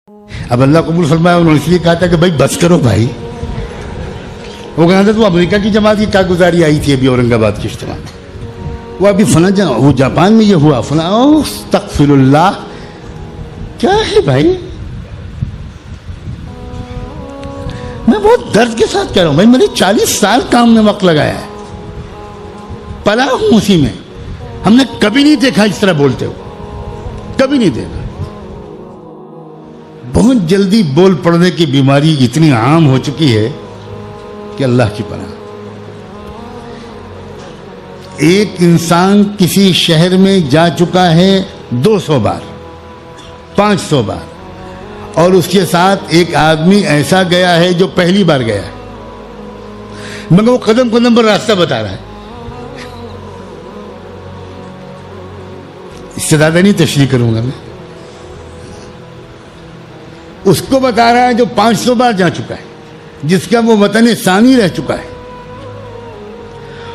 اب اللہ قبول فرمایا، انہوں نے اس لیے کہا تھا کہ بھائی بس کرو بھائی. وہ کہا تھا تو امریکہ کی جماعت کی کارگزاری آئی تھی ابھی اورنگ آباد کے اجتماع میں، وہ ابھی فلاں وہ جاپان میں یہ ہوا فلاں. استغفر اللہ، کیا ہے بھائی؟ میں بہت درد کے ساتھ کہہ رہا ہوں بھائی، میں نے 40 سال کام میں وقت لگایا ہے، پلا ہوں اسی میں. ہم نے کبھی نہیں دیکھا اس طرح بولتے ہو، کبھی نہیں دیکھا. بہت جلدی بول پڑنے کی بیماری اتنی عام ہو چکی ہے کہ اللہ کی پناہ. ایک انسان کسی شہر میں جا چکا ہے 200 بار 500 بار، اور اس کے ساتھ ایک آدمی ایسا گیا ہے جو پہلی بار گیا ہے، مگر وہ قدم قدم پر راستہ بتا رہا ہے. اس سے زیادہ نہیں تشریح کروں گا میں. اس کو بتا رہا ہے جو 500 بار جا چکا ہے، جس کا وہ وطن ثانی رہ چکا ہے،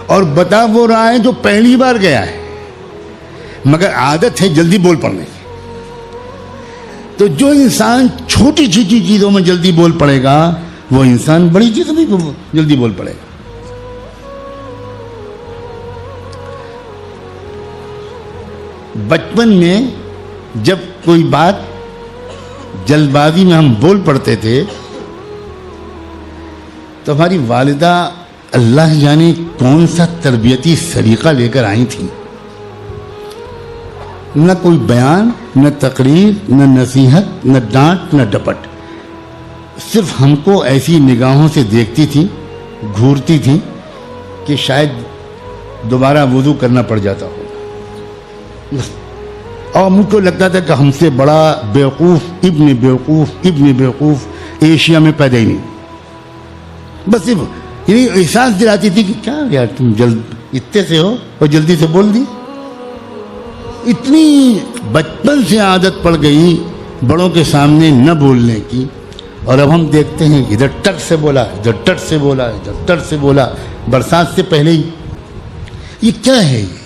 اور بتا وہ رہا ہے جو پہلی بار گیا ہے مگر عادت ہے جلدی بول پڑنے کی. تو جو انسان چھوٹی چھوٹی چیزوں میں جلدی بول پڑے گا، وہ انسان بڑی چیزوں میں جلدی بول پڑے گا. بچپن میں جب کوئی بات جلد بازی میں ہم بول پڑتے تھے تو ہماری والدہ اللہ جانے کون سا تربیتی سلیقہ لے کر آئی تھی. نہ کوئی بیان، نہ تقریر، نہ نصیحت، نہ ڈانٹ، نہ ڈپٹ. صرف ہم کو ایسی نگاہوں سے دیکھتی تھی، گھورتی تھی کہ شاید دوبارہ وضو کرنا پڑ جاتا ہوگا. اور مجھ کو لگتا تھا کہ ہم سے بڑا بیوقوف ابن بیوقوف ایشیا میں پیدا ہی نہیں. بس صرف یعنی احساس دلاتی تھی کہ کیا یار تم جلد اتنے سے ہو اور جلدی سے بول دی. اتنی بچپن سے عادت پڑ گئی بڑوں کے سامنے نہ بولنے کی. اور اب ہم دیکھتے ہیں ادھر ٹٹ سے بولا، ادھر ٹٹ سے بولا، ادھر ٹٹ سے بولا، برسات سے پہلے ہی. یہ کیا ہے یہ؟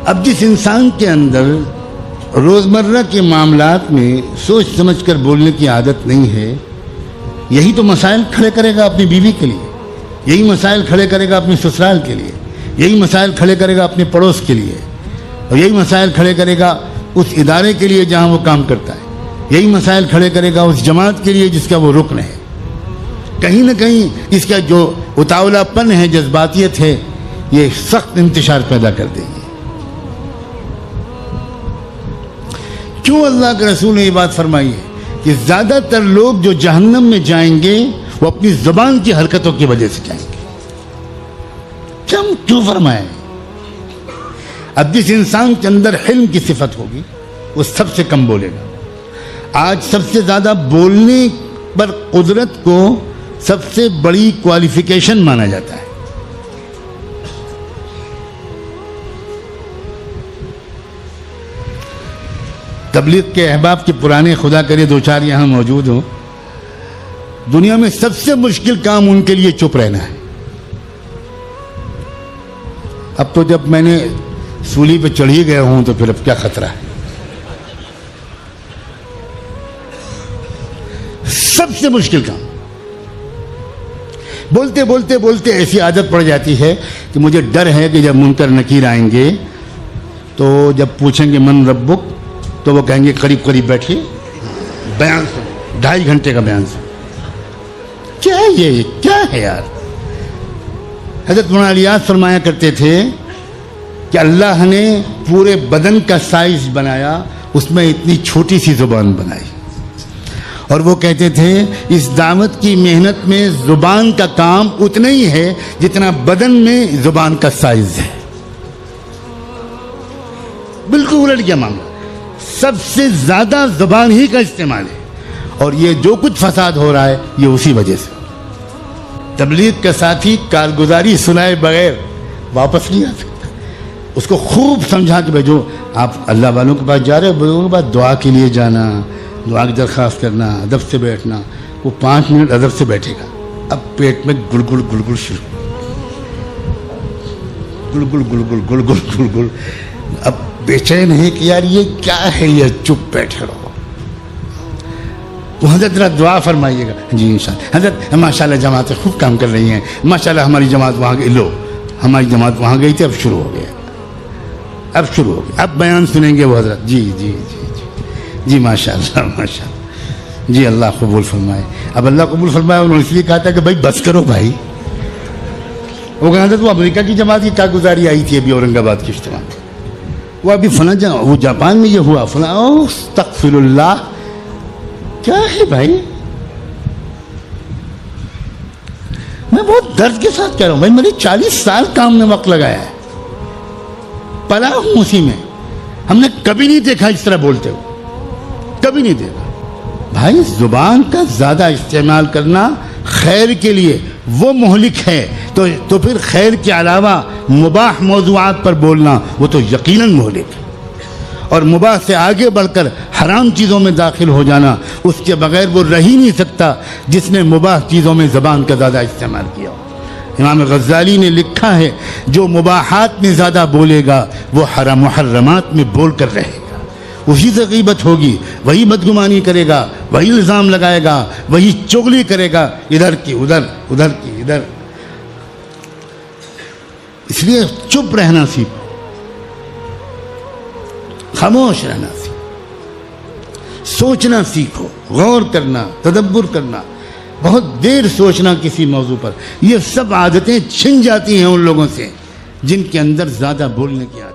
اب جس انسان کے اندر روزمرہ کے معاملات میں سوچ سمجھ کر بولنے کی عادت نہیں ہے، یہی تو مسائل کھڑے کرے گا اپنی بیوی کے لیے، یہی مسائل کھڑے کرے گا اپنے سسرال کے لیے، یہی مسائل کھڑے کرے گا اپنے پڑوس کے لیے، اور یہی مسائل کھڑے کرے گا اس ادارے کے لیے جہاں وہ کام کرتا ہے، یہی مسائل کھڑے کرے گا اس جماعت کے لیے جس کا وہ رکن ہے. کہیں نہ کہیں اس کا جو اتاولا پن ہے، جذباتیت ہے، یہ سخت انتشار پیدا کر دے گی. کیوں اللہ کے رسول نے یہ بات فرمائی ہے کہ زیادہ تر لوگ جو جہنم میں جائیں گے وہ اپنی زبان کی حرکتوں کی وجہ سے جائیں گے. کیوں فرمایا ہے؟ اب جس انسان کے اندر حلم کی صفت ہوگی وہ سب سے کم بولے گا. آج سب سے زیادہ بولنے پر قدرت کو سب سے بڑی کوالیفیکیشن مانا جاتا ہے. تبلیغ کے احباب کے پرانے خدا کرے دو چار یہاں موجود ہوں. دنیا میں سب سے مشکل کام ان کے لیے چپ رہنا ہے. اب تو جب میں نے سولی پہ چڑھ ہی گیا ہوں تو پھر اب کیا خطرہ ہے. سب سے مشکل کام. بولتے بولتے بولتے ایسی عادت پڑ جاتی ہے کہ مجھے ڈر ہے کہ جب منکر نکیر آئیں گے تو جب پوچھیں گے من ربک تو وہ کہیں گے قریب قریب بیٹھیے، بیان سے 2.5 گھنٹے کا بیان سے. کیا ہے یہ؟ کیا ہے یار؟ حضرت مولانا الیاس فرمایا کرتے تھے کہ اللہ نے پورے بدن کا سائز بنایا، اس میں اتنی چھوٹی سی زبان بنائی. اور وہ کہتے تھے اس دعوت کی محنت میں زبان کا کام اتنا ہی ہے جتنا بدن میں زبان کا سائز ہے. بالکل الٹ گیا معاملہ. سب سے زیادہ زبان ہی کا استعمال ہے، اور یہ جو کچھ فساد ہو رہا ہے یہ اسی وجہ سے. تبلیغ کا ساتھی کارگزاری سنائے بغیر واپس نہیں آ سکتا. اس کو خوب سمجھا کہ بھائی جو آپ اللہ والوں کے پاس جا رہے ہو، بزرگوں کے پاس دعا کے لیے جانا، دعا کی درخواست کرنا، ادب سے بیٹھنا. وہ 5 منٹ ادب سے بیٹھے گا، اب پیٹ میں گڑگڑ گڑگڑ شروع، گڑگڑ گڑگڑ گڑگڑ گڑگڑ. اب بے چین ہے کہ یار یہ کیا ہے، یہ چپ بیٹھے رہو. تو حضرت ذرا دعا فرمائیے گا. جی انشاءاللہ. حضرت ماشاءاللہ جماعتیں خوب کام کر رہی ہیں, ماشاءاللہ ہماری جماعت وہاں گئی. لو ہماری جماعت وہاں گئی تھی, اب شروع ہو گیا, اب شروع ہو گیا, اب بیان سنیں گے وہ حضرت. جی جی جی جی جی ماشاءاللہ ماشاءاللہ. جی اللہ قبول فرمائے. اب اللہ قبول فرمائے. انہوں نے اس لیے کہا تھا کہ بھائی بس کرو بھائی. وہ کہا تھا وہ امریکہ کی جماعت کی کارگزاری آئی تھی ابھی اورنگ آباد کے اجتماع میں, وہ ابھی فلاں وہ جاپان میں یہ ہوا فلاں. استغفر اللہ, کیا ہے بھائی؟ میں بہت درد کے ساتھ کہہ رہا ہوں بھائی, میں نے 40 سال کام میں وقت لگایا ہے, پلا ہوں اسی میں. ہم نے کبھی نہیں دیکھا اس طرح بولتے ہو, کبھی نہیں دیکھا. بھائی زبان کا زیادہ استعمال کرنا خیر کے لیے وہ مہلک ہے, تو پھر خیر کے علاوہ مباح موضوعات پر بولنا وہ تو یقیناً مہلک ہے. اور مباح سے آگے بڑھ کر حرام چیزوں میں داخل ہو جانا, اس کے بغیر وہ رہ ہی نہیں سکتا جس نے مباح چیزوں میں زبان کا زیادہ استعمال کیا. امام غزالی نے لکھا ہے جو مباحات میں زیادہ بولے گا وہ حرام محرمات میں بول کر رہے گا. اسی سے غیبت ہوگی, وہی بدگمانی کرے گا, وہی الزام لگائے گا, وہی چغلی کرے گا, ادھر کی ادھر, ادھر کی ادھر. اس لیے چپ رہنا سیکھو, خاموش رہنا سیکھو, سوچنا سیکھو, غور کرنا, تدبر کرنا, بہت دیر سوچنا کسی موضوع پر. یہ سب عادتیں چھن جاتی ہیں ان لوگوں سے جن کے اندر زیادہ بولنے کی عادت.